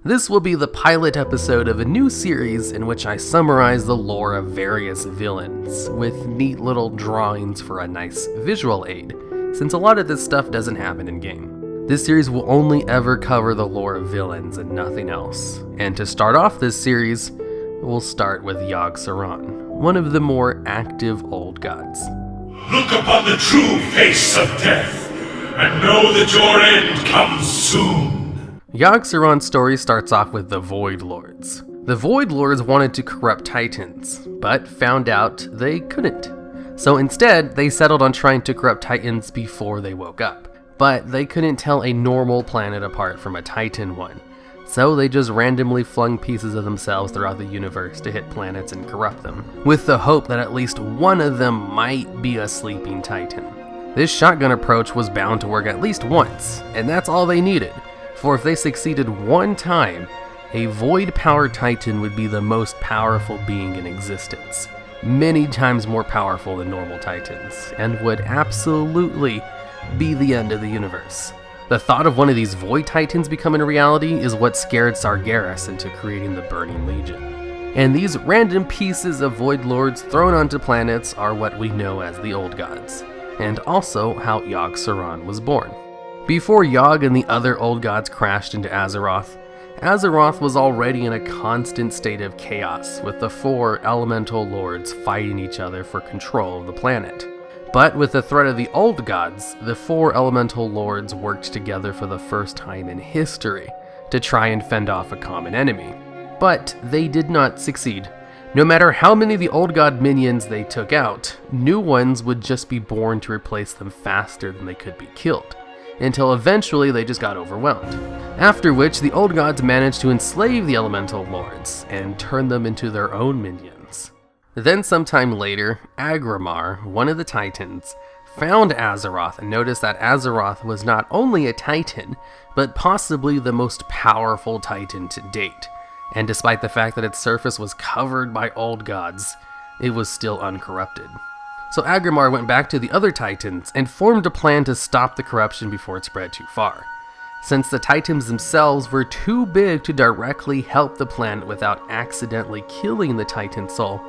This will be the pilot episode of a new series in which I summarize the lore of various villains, with neat little drawings for a nice visual aid, since a lot of this stuff doesn't happen in-game. This series will only ever cover the lore of villains and nothing else, and to start off this series, we'll start with Yogg-Saron, one of the more active old gods. Look upon the true face of death, and know that your end comes soon. Yogg-Saron's story starts off with the Void Lords. The Void Lords wanted to corrupt Titans, but found out they couldn't. So instead, they settled on trying to corrupt Titans before they woke up. But they couldn't tell a normal planet apart from a Titan one. So they just randomly flung pieces of themselves throughout the universe to hit planets and corrupt them, with the hope that at least one of them might be a sleeping Titan. This shotgun approach was bound to work at least once, and that's all they needed. For if they succeeded one time, a void-powered Titan would be the most powerful being in existence, many times more powerful than normal Titans, and would absolutely be the end of the universe. The thought of one of these Void Titans becoming a reality is what scared Sargeras into creating the Burning Legion. And these random pieces of Void Lords thrown onto planets are what we know as the Old Gods, and also how Yogg-Saron was born. Before Yogg and the other old gods crashed into Azeroth, Azeroth was already in a constant state of chaos, with the four elemental lords fighting each other for control of the planet. But with the threat of the old gods, the four elemental lords worked together for the first time in history to try and fend off a common enemy. But they did not succeed. No matter how many of the old god minions they took out, new ones would just be born to replace them faster than they could be killed, until eventually they just got overwhelmed. After which, the old gods managed to enslave the elemental lords and turn them into their own minions. Then sometime later, Agramar, one of the Titans, found Azeroth and noticed that Azeroth was not only a Titan, but possibly the most powerful Titan to date. And despite the fact that its surface was covered by old gods, it was still uncorrupted. So Agramar went back to the other Titans and formed a plan to stop the corruption before it spread too far. Since the Titans themselves were too big to directly help the planet without accidentally killing the Titan soul,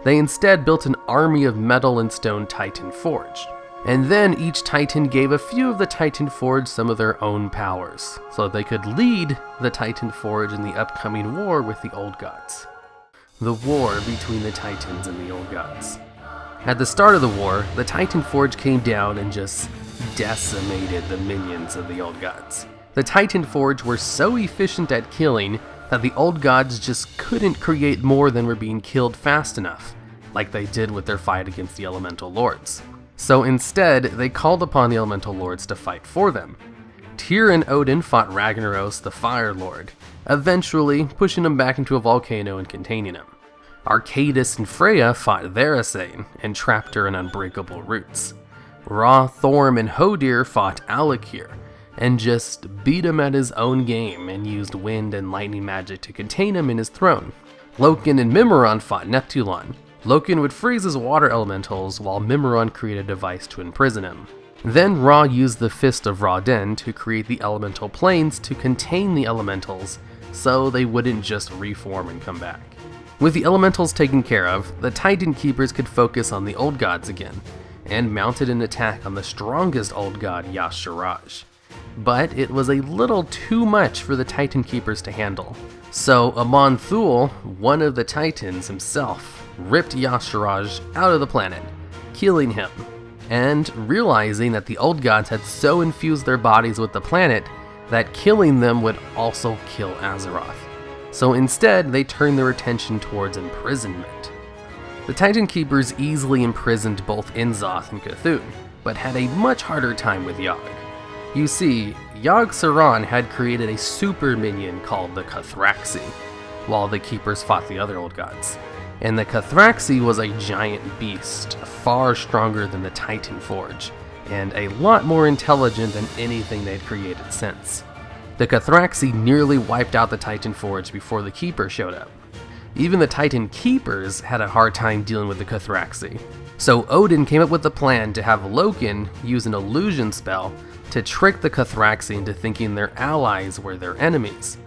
they instead built an army of metal and stone Titan Forge. And then each Titan gave a few of the Titan Forge some of their own powers, so they could lead the Titan Forge in the upcoming war with the Old Gods. The war between the Titans and the Old Gods. At the start of the war, the Titan Forge came down and just decimated the minions of the Old Gods. The Titan Forge were so efficient at killing that the Old Gods just couldn't create more than were being killed fast enough, like they did with their fight against the Elemental Lords. So instead, they called upon the Elemental Lords to fight for them. Tyr and Odin fought Ragnaros, the Fire Lord, eventually pushing him back into a volcano and containing him. Arcadis and Freya fought Therisane and trapped her in unbreakable roots. Ra, Thorm, and Hodir fought Alakir and just beat him at his own game and used wind and lightning magic to contain him in his throne. Loken and Mimiron fought Neptulon. Loken would freeze his water elementals while Mimiron created a device to imprison him. Then Ra used the Fist of Ra-Den to create the elemental planes to contain the elementals so they wouldn't just reform and come back. With the elementals taken care of, the Titan Keepers could focus on the old gods again, and mounted an attack on the strongest old god, Y'Shaarj. But it was a little too much for the Titan Keepers to handle. So Amon Thul, one of the Titans himself, ripped Y'Shaarj out of the planet, killing him, and realizing that the old gods had so infused their bodies with the planet that killing them would also kill Azeroth. So instead, they turned their attention towards imprisonment. The Titan Keepers easily imprisoned both Inzoth and Cthulhu, but had a much harder time with Yogg. You see, Yogg-Saron had created a super minion called the Cathraxi, while the Keepers fought the other old gods. And the Cathraxi was a giant beast, far stronger than the Titan Forge, and a lot more intelligent than anything they'd created since. The Cathraxi nearly wiped out the Titan Forge before the Keeper showed up. Even the Titan Keepers had a hard time dealing with the Cathraxi. So Odin came up with the plan to have Loken use an illusion spell to trick the Cathraxi into thinking their allies were their enemies.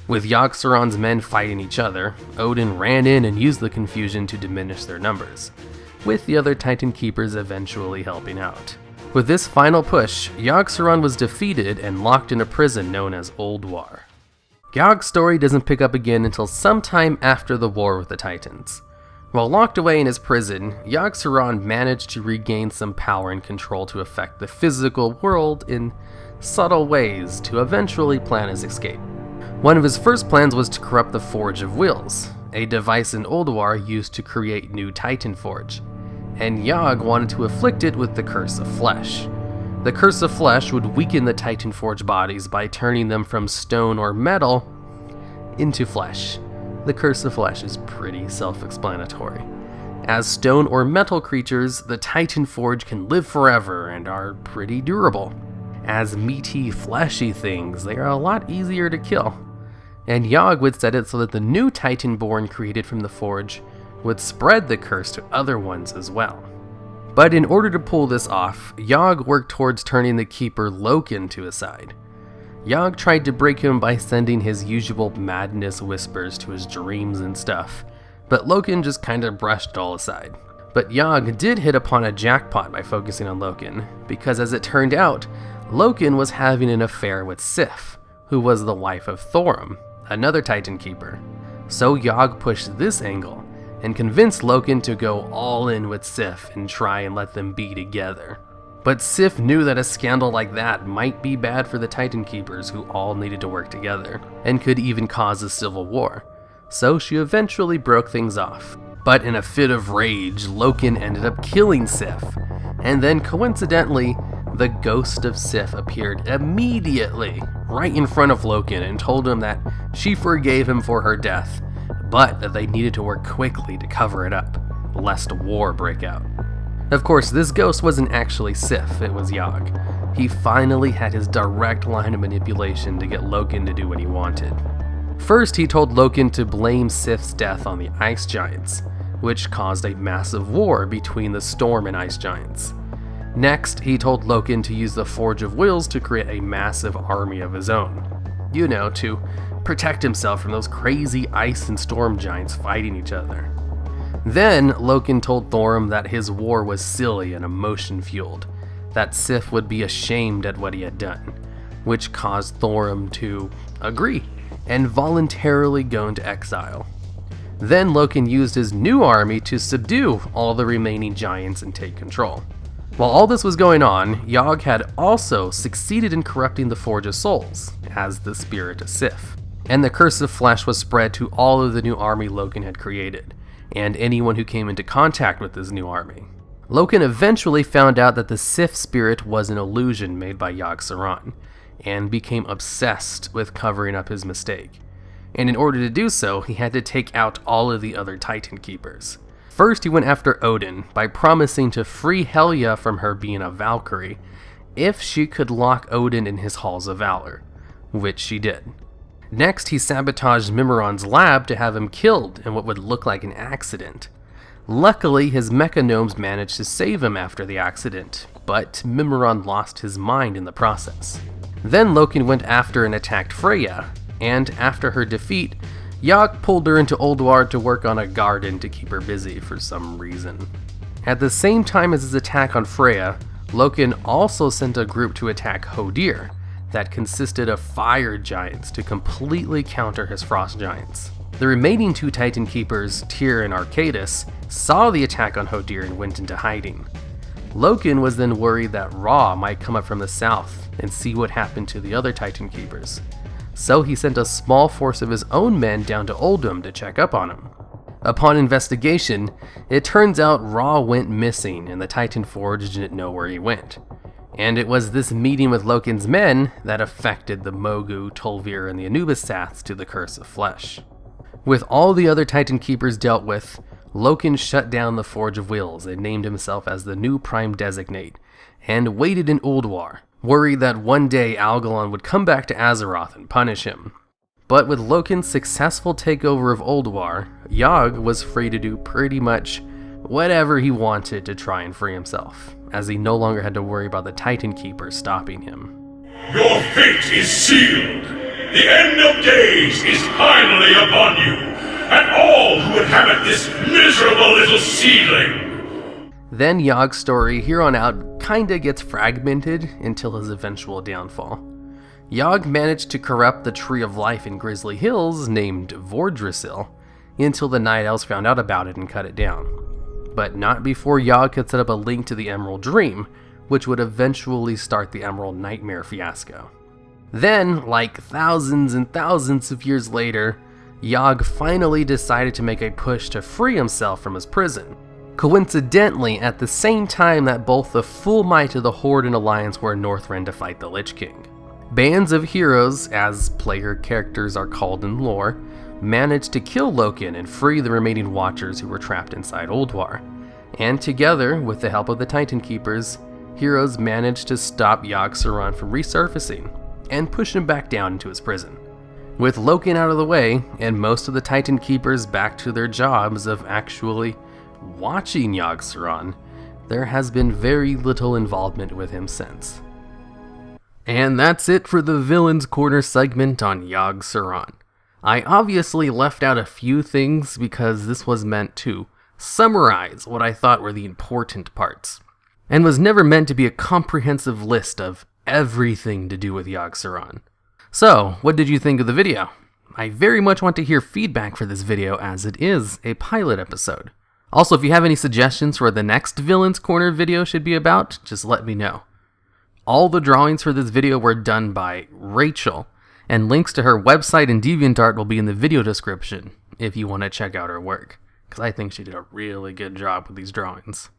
With Yogg-Saron's men fighting each other, Odin ran in and used the confusion to diminish their numbers, with the other Titan Keepers eventually helping out. With this final push, Yogg-Saron was defeated and locked in a prison known as Old War. Yogg's story doesn't pick up again until sometime after the war with the Titans. While locked away in his prison, Yogg-Saron managed to regain some power and control to affect the physical world in subtle ways to eventually plan his escape. One of his first plans was to corrupt the Forge of Wills, a device in Ulduar used to create new Titan Forge, and Yogg wanted to afflict it with the Curse of Flesh. The Curse of Flesh would weaken the Titan Forge bodies by turning them from stone or metal into flesh. The Curse of Flesh is pretty self-explanatory. As stone or metal creatures, the Titan Forge can live forever and are pretty durable. As meaty, fleshy things, they are a lot easier to kill. And Yogg would set it so that the new Titanborn created from the Forge would spread the curse to other ones as well. But in order to pull this off, Yogg worked towards turning the Keeper Loken to his side. Yogg tried to break him by sending his usual madness whispers to his dreams and stuff, but Loken just kinda brushed it all aside. But Yogg did hit upon a jackpot by focusing on Loken, because as it turned out, Loken was having an affair with Sif, who was the wife of Thorum, another Titan Keeper. So Yogg pushed this angle, and convinced Loken to go all in with Sif and try and let them be together. But Sif knew that a scandal like that might be bad for the Titan Keepers who all needed to work together, and could even cause a civil war. So she eventually broke things off. But in a fit of rage, Loken ended up killing Sif, and then coincidentally, the ghost of Sif appeared immediately right in front of Loken and told him that she forgave him for her death, but that they needed to work quickly to cover it up, lest war break out. Of course, this ghost wasn't actually Sif, it was Yogg. He finally had his direct line of manipulation to get Loken to do what he wanted. First, he told Loken to blame Sif's death on the Ice Giants, which caused a massive war between the Storm and Ice Giants. Next, he told Loken to use the Forge of Wills to create a massive army of his own. You know, to protect himself from those crazy ice and storm giants fighting each other. Then, Loken told Thorum that his war was silly and emotion-fueled, that Sif would be ashamed at what he had done, which caused Thorum to agree and voluntarily go into exile. Then Loken used his new army to subdue all the remaining giants and take control. While all this was going on, Yogg had also succeeded in corrupting the Forge of Souls, as the spirit of Sif, and the Curse of Flesh was spread to all of the new army Loken had created, and anyone who came into contact with this new army. Loken eventually found out that the Sif spirit was an illusion made by Yogg-Saron, and became obsessed with covering up his mistake. And in order to do so, he had to take out all of the other Titan Keepers. First, he went after Odin by promising to free Helya from her being a Valkyrie if she could lock Odin in his Halls of Valor, which she did. Next, he sabotaged Mimiron's lab to have him killed in what would look like an accident. Luckily, his mechagnomes managed to save him after the accident, but Mimiron lost his mind in the process. Then Loken went after and attacked Freya, and after her defeat, Yogg pulled her into Ulduar to work on a garden to keep her busy for some reason. At the same time as his attack on Freya, Loken also sent a group to attack Hodir that consisted of fire giants to completely counter his frost giants. The remaining two Titan Keepers, Tyr and Arcadus, saw the attack on Hodir and went into hiding. Loken was then worried that Ra might come up from the south and see what happened to the other Titan Keepers. So he sent a small force of his own men down to Uldum to check up on him. Upon investigation, it turns out Ra went missing and the Titan Forge didn't know where he went. And it was this meeting with Loken's men that affected the Mogu, Tolvir, and the Anubis Saths to the Curse of Flesh. With all the other Titan Keepers dealt with, Loken shut down the Forge of Wills and named himself as the new Prime Designate, and waited in Ulduar, worried that one day Algalon would come back to Azeroth and punish him. But with Loken's successful takeover of Ulduar, Yogg was free to do pretty much whatever he wanted to try and free himself, as he no longer had to worry about the Titan Keepers stopping him. Your fate is sealed! The end of days is finally upon you, and all who inhabit this miserable little seedling. Then Yogg's story here on out kinda gets fragmented until his eventual downfall. Yogg managed to corrupt the Tree of Life in Grizzly Hills, named Vordrasil, until the Night Elves found out about it and cut it down. But not before Yogg could set up a link to the Emerald Dream, which would eventually start the Emerald Nightmare fiasco. Then, like thousands and thousands of years later, Yogg finally decided to make a push to free himself from his prison. Coincidentally, at the same time that both the full might of the Horde and Alliance were in Northrend to fight the Lich King. Bands of heroes, as player characters are called in lore, managed to kill Loken and free the remaining Watchers who were trapped inside Ulduar. And together, with the help of the Titan Keepers, heroes managed to stop Yogg-Saron from resurfacing and push him back down into his prison. With Loken out of the way, and most of the Titan Keepers back to their jobs of actually watching Yogg-Saron, there has been very little involvement with him since. And that's it for the Villains Corner segment on Yogg-Saron. I obviously left out a few things because this was meant to summarize what I thought were the important parts, and was never meant to be a comprehensive list of everything to do with Yogg-Saron. So, what did you think of the video? I very much want to hear feedback for this video as it is a pilot episode. Also, if you have any suggestions for the next Villains Corner video should be about, just let me know. All the drawings for this video were done by Rachel, and links to her website and DeviantArt will be in the video description if you want to check out her work, because I think she did a really good job with these drawings.